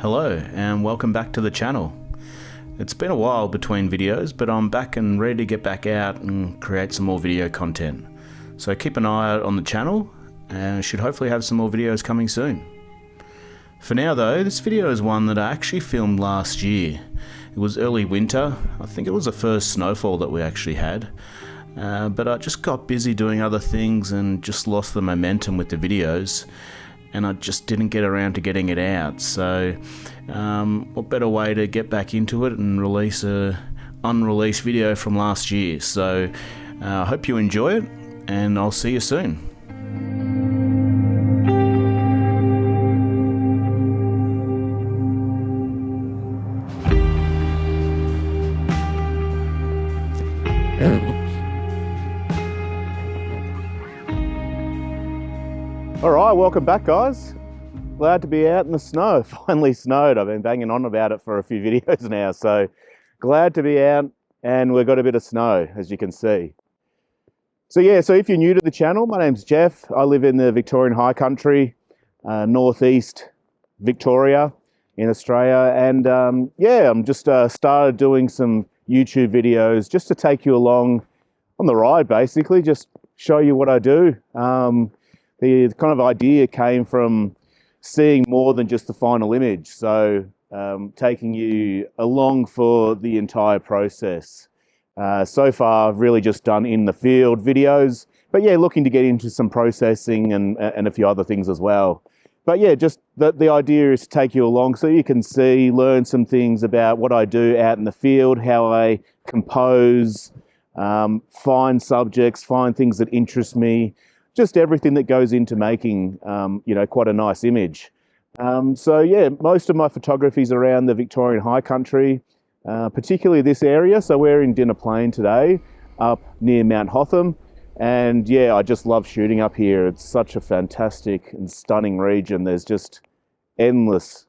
Hello and welcome back to the channel. It's been a while between videos, but I'm back and ready to get back out and create some more video content. So keep an eye out on the channel and should hopefully have some more videos coming soon. For now though, this video is one that I actually filmed last year. It was early winter. I think it was the first snowfall that we actually had. But I just got busy doing other things and just lost the momentum with the videos. And I just didn't get around to getting it out. So what better way to get back into it and release a unreleased video from last year. So I hope you enjoy it and I'll see you soon. Alright, welcome back guys. Glad to be out in the snow. Finally snowed. I've been banging on about it for a few videos now, so glad to be out and we've got a bit of snow as you can see. So if you're new to the channel, my name's Jeff. I live in the Victorian High Country, northeast Victoria in Australia, and I'm just started doing some YouTube videos just to take you along on the ride, basically, just show you what I do. The kind of idea came from seeing more than just the final image. So taking you along for the entire process. So far, I've really just done in the field videos, but yeah, looking to get into some processing and a few other things as well. But yeah, just the idea is to take you along so you can see, learn some things about what I do out in the field, how I compose, find subjects, find things that interest me, just everything that goes into making, quite a nice image. So yeah, most of my photography is around the Victorian High Country, particularly this area. So we're in Alpine today, up near Mount Hotham. And yeah, I just love shooting up here. It's such a fantastic and stunning region. There's just endless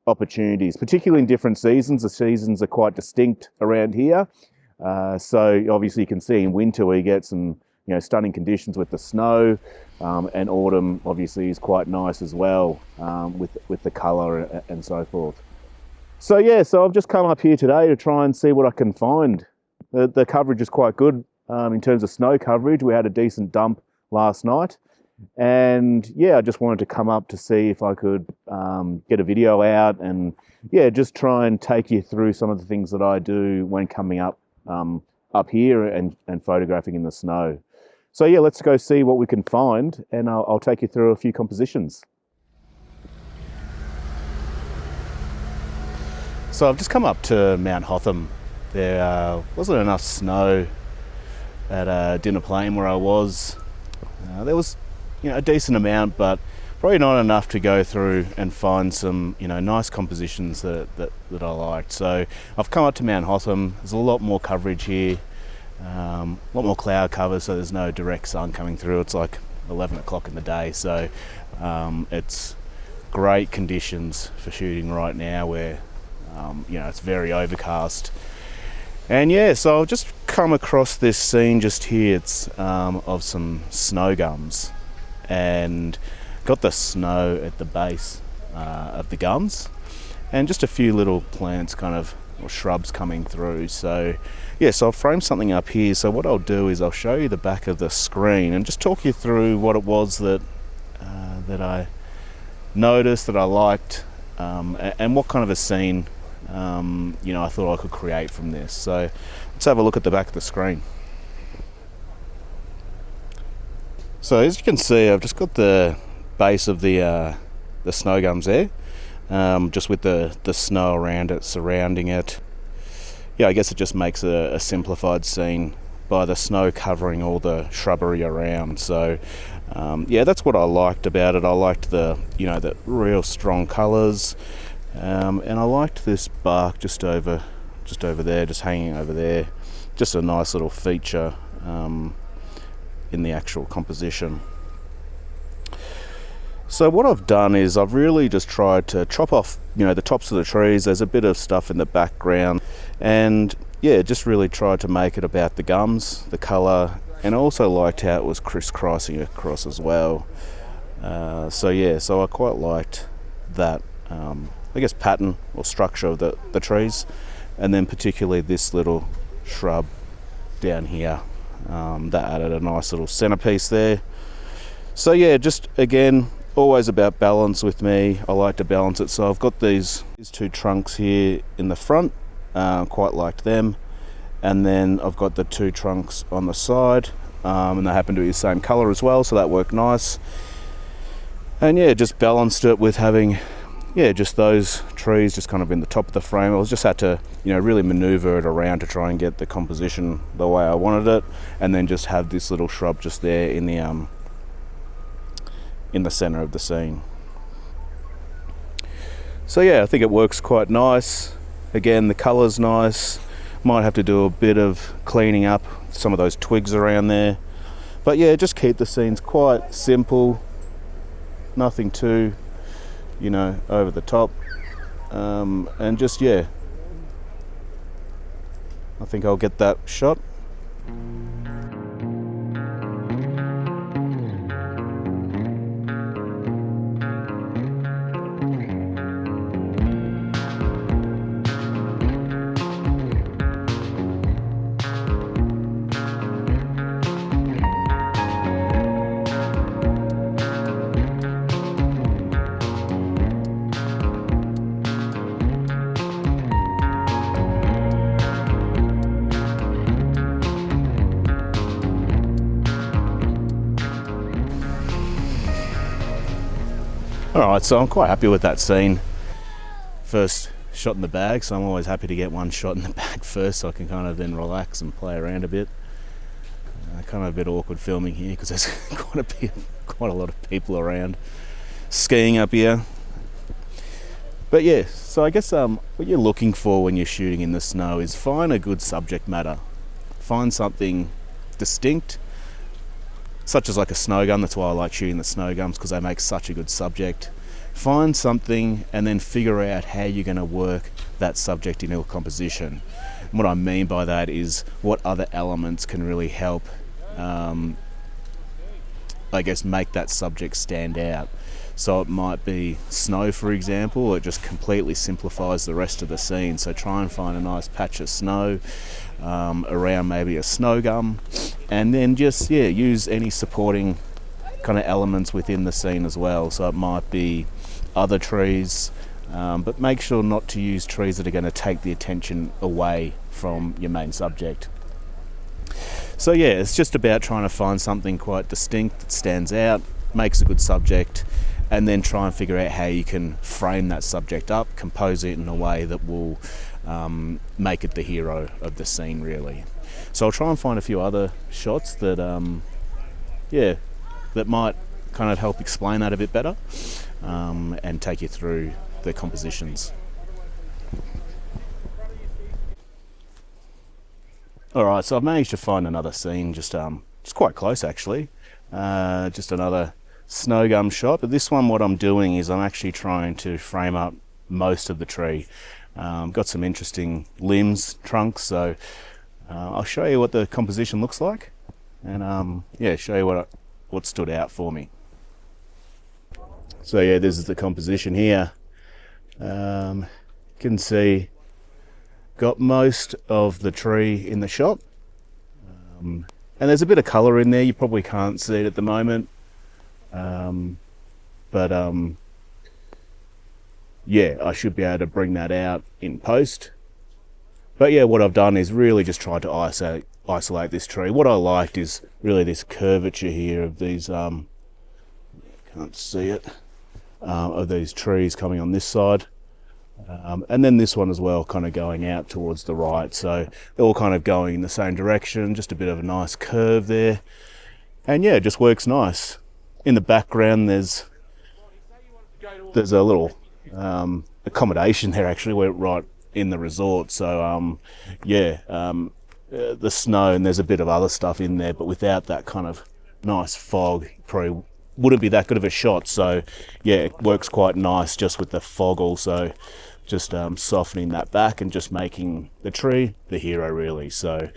opportunities, particularly in different seasons. The seasons are quite distinct around here. So obviously you can see in winter we get some stunning conditions with the snow, and autumn obviously is quite nice as well, with the colour and so forth. So yeah, so I've just come up here today to try and see what I can find. The coverage is quite good in terms of snow coverage. We had a decent dump last night, and yeah, I just wanted to come up to see if I could get a video out and yeah, just try and take you through some of the things that I do when coming up here and photographing in the snow. So yeah, let's go see what we can find, and I'll take you through a few compositions. So I've just come up to Mount Hotham. There wasn't enough snow at Dinner Plain where I was. There was a decent amount, but probably not enough to go through and find some nice compositions that I liked. So I've come up to Mount Hotham. There's a lot more coverage here. A lot more cloud cover, so there's no direct sun coming through. It's like 11 o'clock in the day, so it's great conditions for shooting right now where it's very overcast. And yeah, so I've just come across this scene just here. It's of some snow gums, and got the snow at the base of the gums and just a few little plants or shrubs coming through. So yeah, so I'll frame something up here. So what I'll do is I'll show you the back of the screen and just talk you through what it was that I noticed, that I liked, and what kind of a scene I thought I could create from this. So let's have a look at the back of the screen. So as you can see, I've just got the base of the snow gums there, just with the snow around it, surrounding it. Yeah, I guess it just makes a simplified scene by the snow covering all the shrubbery around. So yeah, that's what I liked about it. I liked the real strong colours, and I liked this bark just over there, just hanging over there. Just a nice little feature in the actual composition. So what I've done is I've really just tried to chop off, the tops of the trees. There's a bit of stuff in the background, and yeah, just really tried to make it about the gums, the colour, and I also liked how it was crisscrossing across as well. So yeah, so I quite liked that I guess, pattern or structure of the trees, and then particularly this little shrub down here. That added a nice little centerpiece there. So yeah, just again, always about balance with me. I like to balance it. So I've got these two trunks here in the front, quite liked them, and then I've got the two trunks on the side, and they happen to be the same color as well, so that worked nice. And yeah, just balanced it with having, yeah, just those trees just kind of in the top of the frame. I was just had to, really maneuver it around to try and get the composition the way I wanted it, and then just have this little shrub just there in the center of the scene. So yeah, I think it works quite nice. Again, the color's nice. Might have to do a bit of cleaning up some of those twigs around there. But yeah, just keep the scenes quite simple. Nothing too, over the top. And just, yeah, I think I'll get that shot. Alright, so I'm quite happy with that scene. First shot in the bag, so I'm always happy to get one shot in the bag first so I can kind of then relax and play around a bit. Kind of a bit awkward filming here because there's quite a lot of people around skiing up here. But yeah, so I guess what you're looking for when you're shooting in the snow is find a good subject matter. Find something distinct, such as like a snow gun. That's why I like shooting the snow guns, because they make such a good subject. Find something and then figure out how you're going to work that subject into a composition. And what I mean by that is what other elements can really help, I guess, make that subject stand out. So it might be snow, for example. It just completely simplifies the rest of the scene. So try and find a nice patch of snow around maybe a snow gum, and then just, yeah, use any supporting kind of elements within the scene as well. So it might be other trees, but make sure not to use trees that are going to take the attention away from your main subject. So yeah, it's just about trying to find something quite distinct that stands out, makes a good subject, and then try and figure out how you can frame that subject up, compose it in a way that will make it the hero of the scene, really. So I'll try and find a few other shots that that might kind of help explain that a bit better, and take you through the compositions. Alright, so I've managed to find another scene just quite close, actually. Just another snow gum shot, but this one, what I'm doing is I'm actually trying to frame up most of the tree. Got some interesting limbs, trunks, so I'll show you what the composition looks like, and yeah, show you what stood out for me. So yeah, this is the composition here. You can see got most of the tree in the shot, and there's a bit of colour in there. You probably can't see it at the moment, but yeah, I should be able to bring that out in post. But yeah, what I've done is really just tried to isolate this tree. What I liked is really this curvature here of these, can't see it, of these trees coming on this side. And then this one as well, kind of going out towards the right. So they're all kind of going in the same direction, just a bit of a nice curve there. And yeah, it just works nice. In the background, there's a little accommodation there, actually. We're right in the resort. So yeah, the snow, and there's a bit of other stuff in there, but without that kind of nice fog, probably wouldn't be that good of a shot. So yeah, it works quite nice just with the fog also, just softening that back and just making the tree the hero, really. So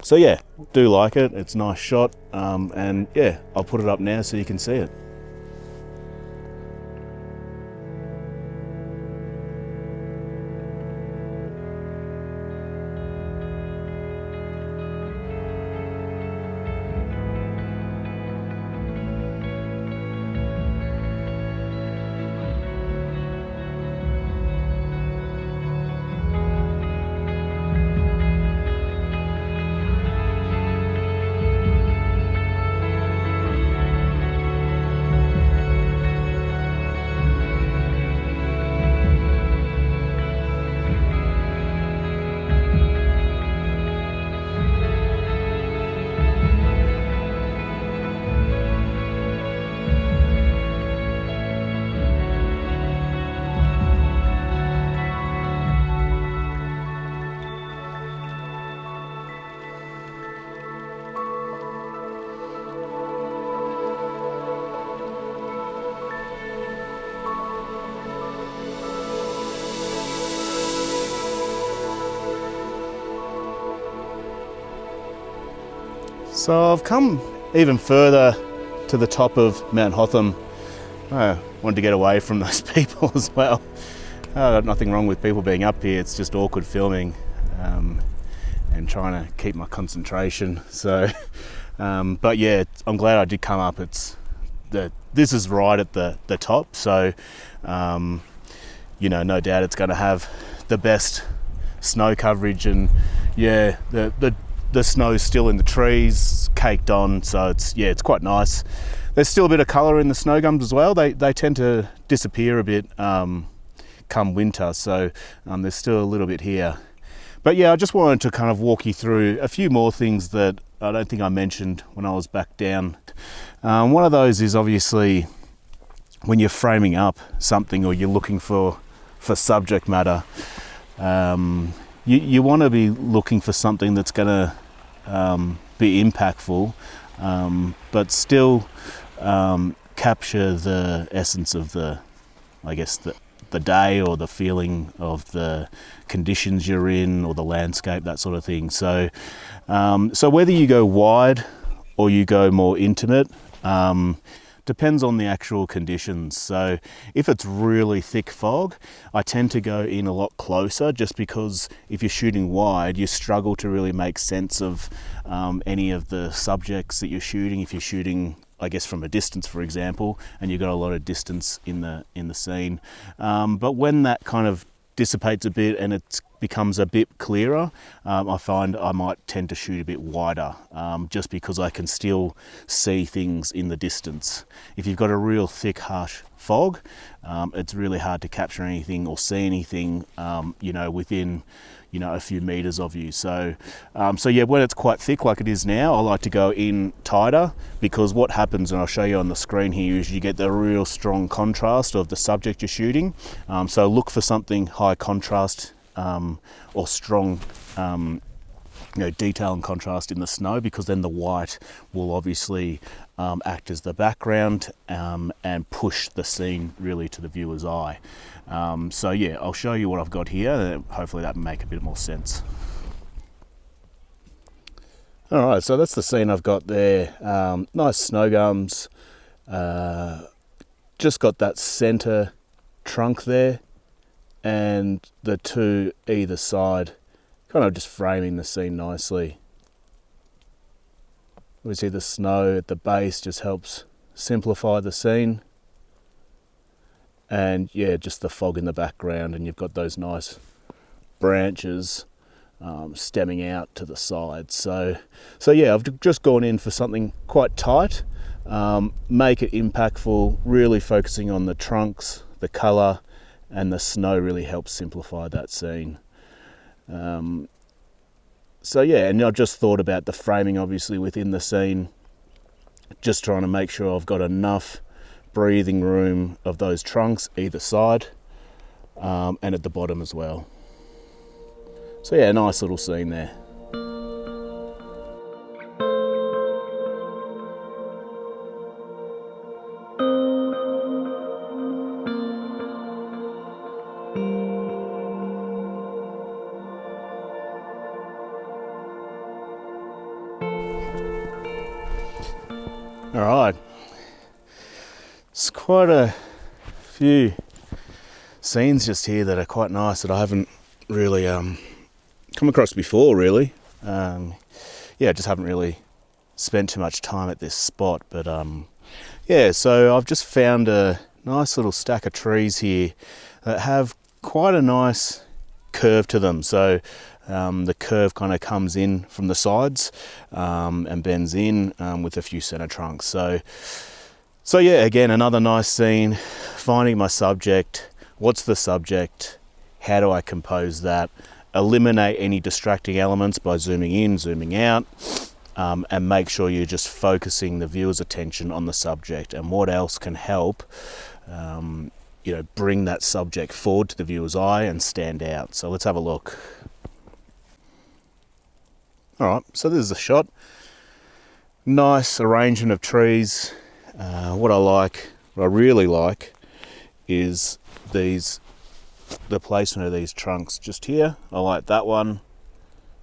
so yeah, do like it. It's a nice shot, and yeah, I'll put it up now so you can see it. So I've come even further to the top of Mount Hotham. I wanted to get away from those people as well. I've got nothing wrong with people being up here, it's just awkward filming and trying to keep my concentration. So, but yeah, I'm glad I did come up. This is right at the top, so you know, no doubt it's going to have the best snow coverage, and yeah, the snow's still in the trees, caked on, so it's quite nice. There's still a bit of colour in the snow gums as well. They tend to disappear a bit come winter, so there's still a little bit here. But yeah, I just wanted to kind of walk you through a few more things that I don't think I mentioned when I was back down. One of those is obviously when you're framing up something or you're looking for subject matter, you want to be looking for something that's going to be impactful, but still capture the essence of the day or the feeling of the conditions you're in or the landscape, that sort of thing. So whether you go wide or you go more intimate, depends on the actual conditions. So if it's really thick fog, I tend to go in a lot closer, just because if you're shooting wide, you struggle to really make sense of any of the subjects that you're shooting. If you're shooting, I guess, from a distance, for example, and you've got a lot of distance in the scene. But when that kind of dissipates a bit and it becomes a bit clearer, I find I might tend to shoot a bit wider, just because I can still see things in the distance. If you've got a real thick, harsh fog, it's really hard to capture anything or see anything, within a few meters of you. So yeah, when it's quite thick like it is now, I like to go in tighter, because what happens, and I'll show you on the screen here, is you get the real strong contrast of the subject you're shooting. So look for something high contrast or strong detail and contrast in the snow, because then the white will obviously act as the background and push the scene really to the viewer's eye. So yeah, I'll show you what I've got here. Hopefully that will make a bit more sense. All right, so that's the scene I've got there. Nice snow gums. Just got that center trunk there, and the two either side kind of just framing the scene nicely. Obviously the snow at the base just helps simplify the scene, and yeah, just the fog in the background, and you've got those nice branches stemming out to the sides. So yeah, I've just gone in for something quite tight, make it impactful, really focusing on the trunks, the colour, and the snow really helps simplify that scene. So yeah, and I've just thought about the framing obviously within the scene, just trying to make sure I've got enough breathing room of those trunks either side, and at the bottom as well. So yeah, nice little scene there. All right, it's quite a few scenes just here that are quite nice that I haven't really come across before, really. Yeah, just haven't really spent too much time at this spot, but yeah, so I've just found a nice little stack of trees here that have quite a nice curve to them. So the curve kind of comes in from the sides and bends in with a few center trunks. So yeah, again, another nice scene, finding my subject. What's the subject? How do I compose that? Eliminate any distracting elements by zooming in, zooming out, and make sure you're just focusing the viewer's attention on the subject, and what else can help bring that subject forward to the viewer's eye and stand out. So let's have a look. All right, so this is a shot. Nice arrangement of trees. What I really like is the placement of these trunks just here. I like that one.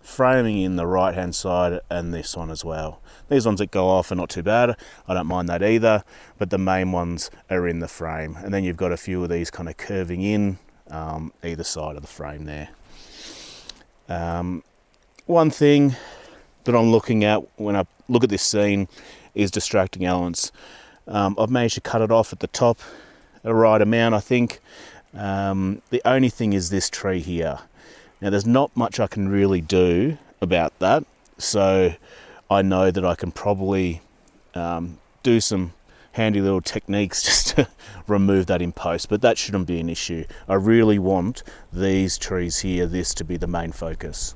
framing in the right hand side and this one as well. These ones that go off are not too bad, I don't mind that either, but the main ones are in the frame. And then you've got a few of these kind of curving in either side of the frame there. One thing that I'm looking at when I look at this scene is distracting elements. I've managed to cut it off at the top the right amount, I think. The only thing is this tree here. Now there's not much I can really do about that, so I know that I can probably do some handy little techniques just to remove that in post, but that shouldn't be an issue. I really want these trees here, this to be the main focus.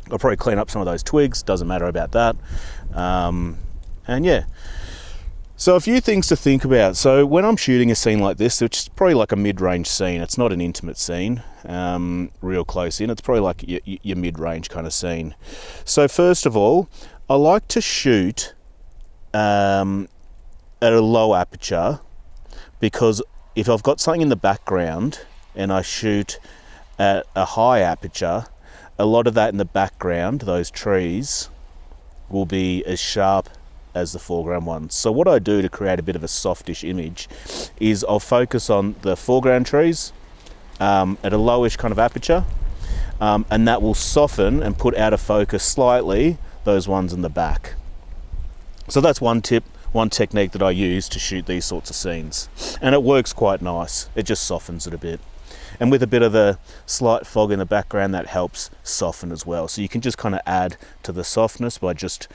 I'll probably clean up some of those twigs, doesn't matter about that. And yeah, so a few things to think about. So when I'm shooting a scene like this, which is probably like a mid-range scene, it's not an intimate scene, real close in, it's probably like your mid-range kind of scene. So first of all, I like to shoot at a low aperture, because if I've got something in the background and I shoot at a high aperture, a lot of that in the background, those trees, will be as sharp as the foreground ones. So what I do to create a bit of a softish image is I'll focus on the foreground trees at a lowish kind of aperture, and that will soften and put out of focus slightly those ones in the back. So that's one tip, one technique that I use to shoot these sorts of scenes, and it works quite nice. It just softens it a bit, and with a bit of a slight fog in the background, that helps soften as well. So you can just kind of add to the softness by just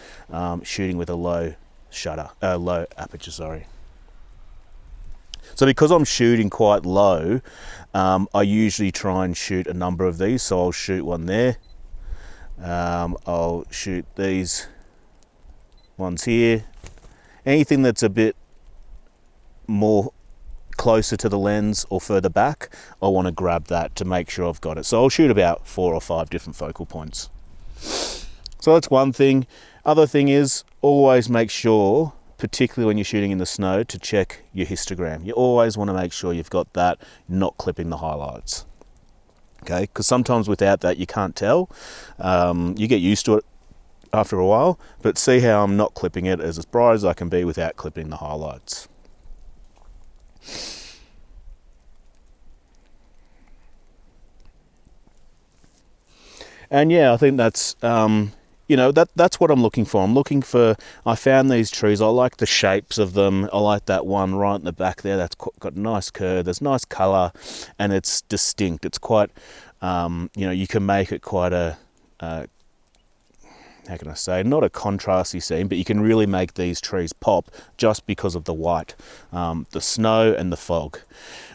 shooting with a low aperture, sorry. So because I'm shooting quite low, I usually try and shoot a number of these. So I'll shoot one there, I'll shoot these ones here. Anything that's a bit more closer to the lens or further back, I want to grab that to make sure I've got it. So I'll shoot about 4 or 5 different focal points. So that's one thing. Other thing is, always make sure, particularly when you're shooting in the snow, to check your histogram. You always want to make sure you've got that, not clipping the highlights. Okay, because sometimes without that you can't tell. You get used to it after a while, but see how I'm not clipping it as bright as I can be without clipping the highlights. And yeah, I think that's you know, that's what I'm looking for. I found these trees, I like the shapes of them. I like that one right in the back there, that's got a nice curve, there's nice colour, and it's distinct. It's quite, you know, you can make it quite a, how can I say, not a contrasty scene, but you can really make these trees pop just because of the white, the snow and the fog.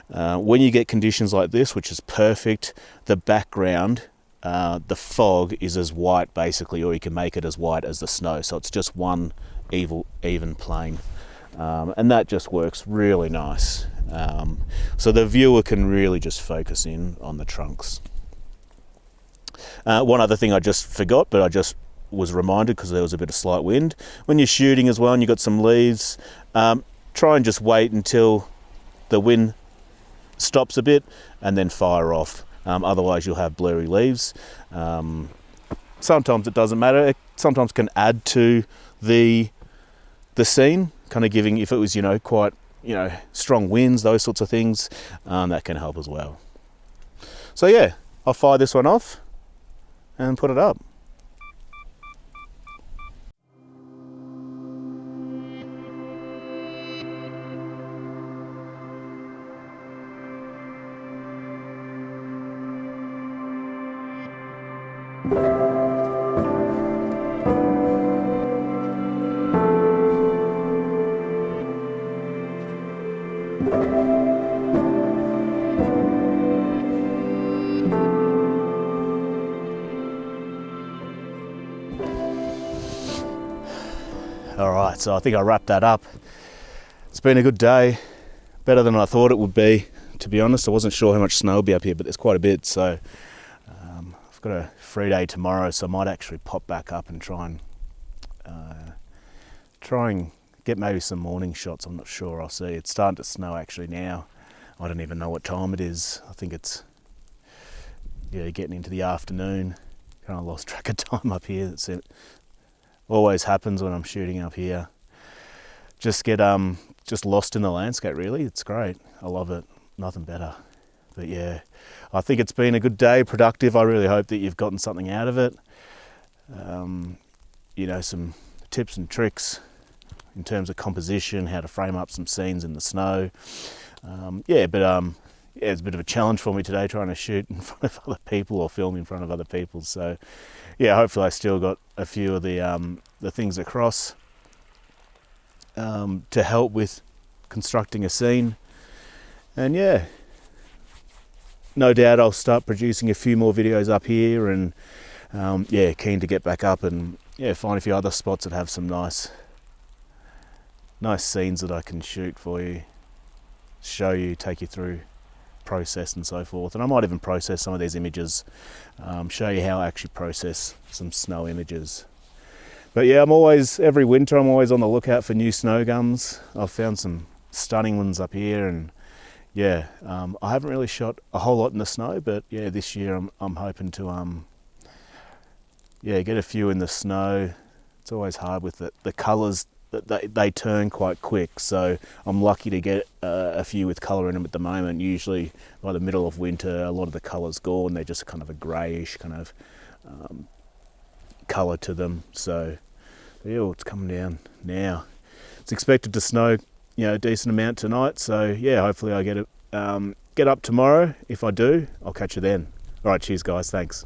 When you get conditions like this, which is perfect, the background, the fog is as white basically, or you can make it as white as the snow. So it's just one even plane. And that just works really nice. So the viewer can really just focus in on the trunks. One other thing I just forgot, but I just was reminded because there was a bit of slight wind. When you're shooting as well and you've got some leaves, try and just wait until the wind stops a bit and then fire off. Otherwise you'll have blurry leaves. Sometimes it doesn't matter. It sometimes can add to the scene, kind of giving, if it was, you know, quite, you know, strong winds, those sorts of things, that can help as well. So yeah, I'll fire this one off and put it up. All right, so I think I wrapped that up. It's been a good day, better than I thought it would be. To be honest, I wasn't sure how much snow would be up here, but there's quite a bit. So I've got a free day tomorrow, so I might actually pop back up and try and get maybe some morning shots. I'm not sure. I'll see. It's starting to snow actually now. I don't even know what time it is. I think it's, yeah, getting into the afternoon. Kind of lost track of time up here. It always happens when I'm shooting up here. Just get just lost in the landscape, really. It's great. I love it. Nothing better. But yeah, I think it's been a good day, productive. I really hope that you've gotten something out of it. You know, some tips and tricks in terms of composition, how to frame up some scenes in the snow. Yeah, it's a bit of a challenge for me today trying to shoot in front of other people or film in front of other people. So yeah, hopefully I still got a few of the things across to help with constructing a scene. And yeah, no doubt I'll start producing a few more videos up here, and yeah, keen to get back up and yeah, find a few other spots that have some nice scenes that I can shoot for you, show you, take you through process and so forth. And I might even process some of these images, show you how I actually process some snow images. But yeah, every winter I'm always on the lookout for new snow guns. I've found some stunning ones up here, and yeah, I haven't really shot a whole lot in the snow, but yeah, this year I'm hoping to yeah, get a few in the snow. It's always hard with the colours. They turn quite quick, so I'm lucky to get a few with colour in them at the moment. Usually by the middle of winter a lot of the colour's gone, they're just kind of a greyish kind of colour to them. So yeah, it's coming down now. It's expected to snow, you know, a decent amount tonight, so yeah, hopefully I get up tomorrow. If I do, I'll catch you then. Alright, cheers guys, thanks.